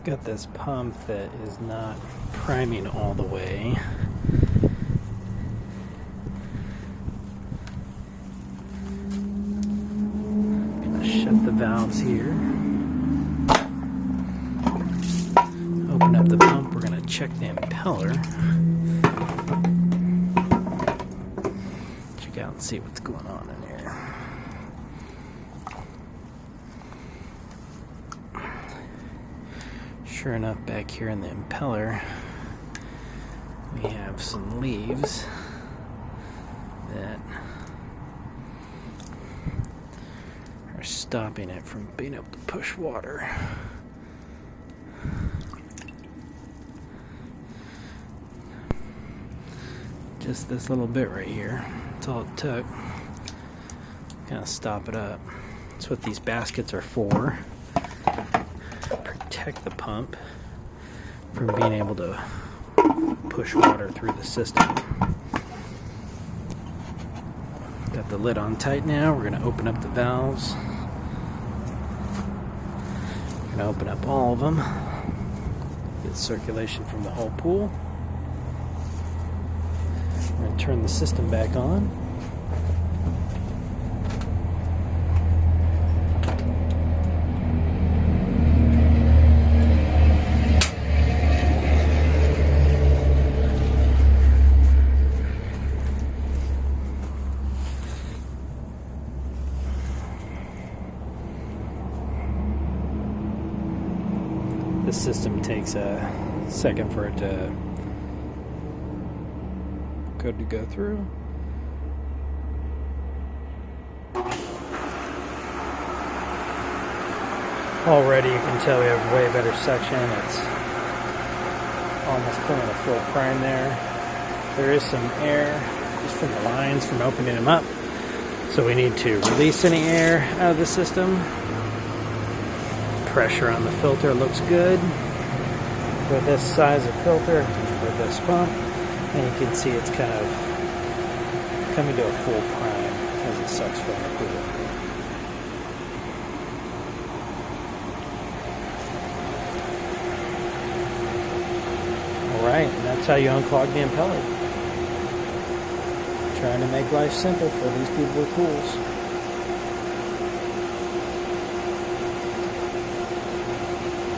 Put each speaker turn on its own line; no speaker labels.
got this pump that is not priming all the way. Gonna shut the valves here. Open up the pump. We're gonna check the impeller. Check out and see what's going on in here. Sure enough, back here in the impeller, we have some leaves that are stopping it from being able to push water. Just this little bit right here. That's all it took. Kind of stop it up. That's what these baskets are for. Protect the pump from being able to push water through the system. Got the lid on tight now. We're going to open up the valves. We're going to open up all of them. Get circulation from the whole pool. We're going to turn the system back on. This system takes a second for it to go through. Already you can tell we have way better suction. It's almost pulling a full prime there. There is some air just from the lines from opening them up. So we need to release any air out of the system. Pressure on the filter looks good for this size of filter, for this pump, and you can see it's kind of coming to a full prime as it sucks from the pool. Alright, and that's how you unclog the impeller. Trying to make life simple for these people with pools.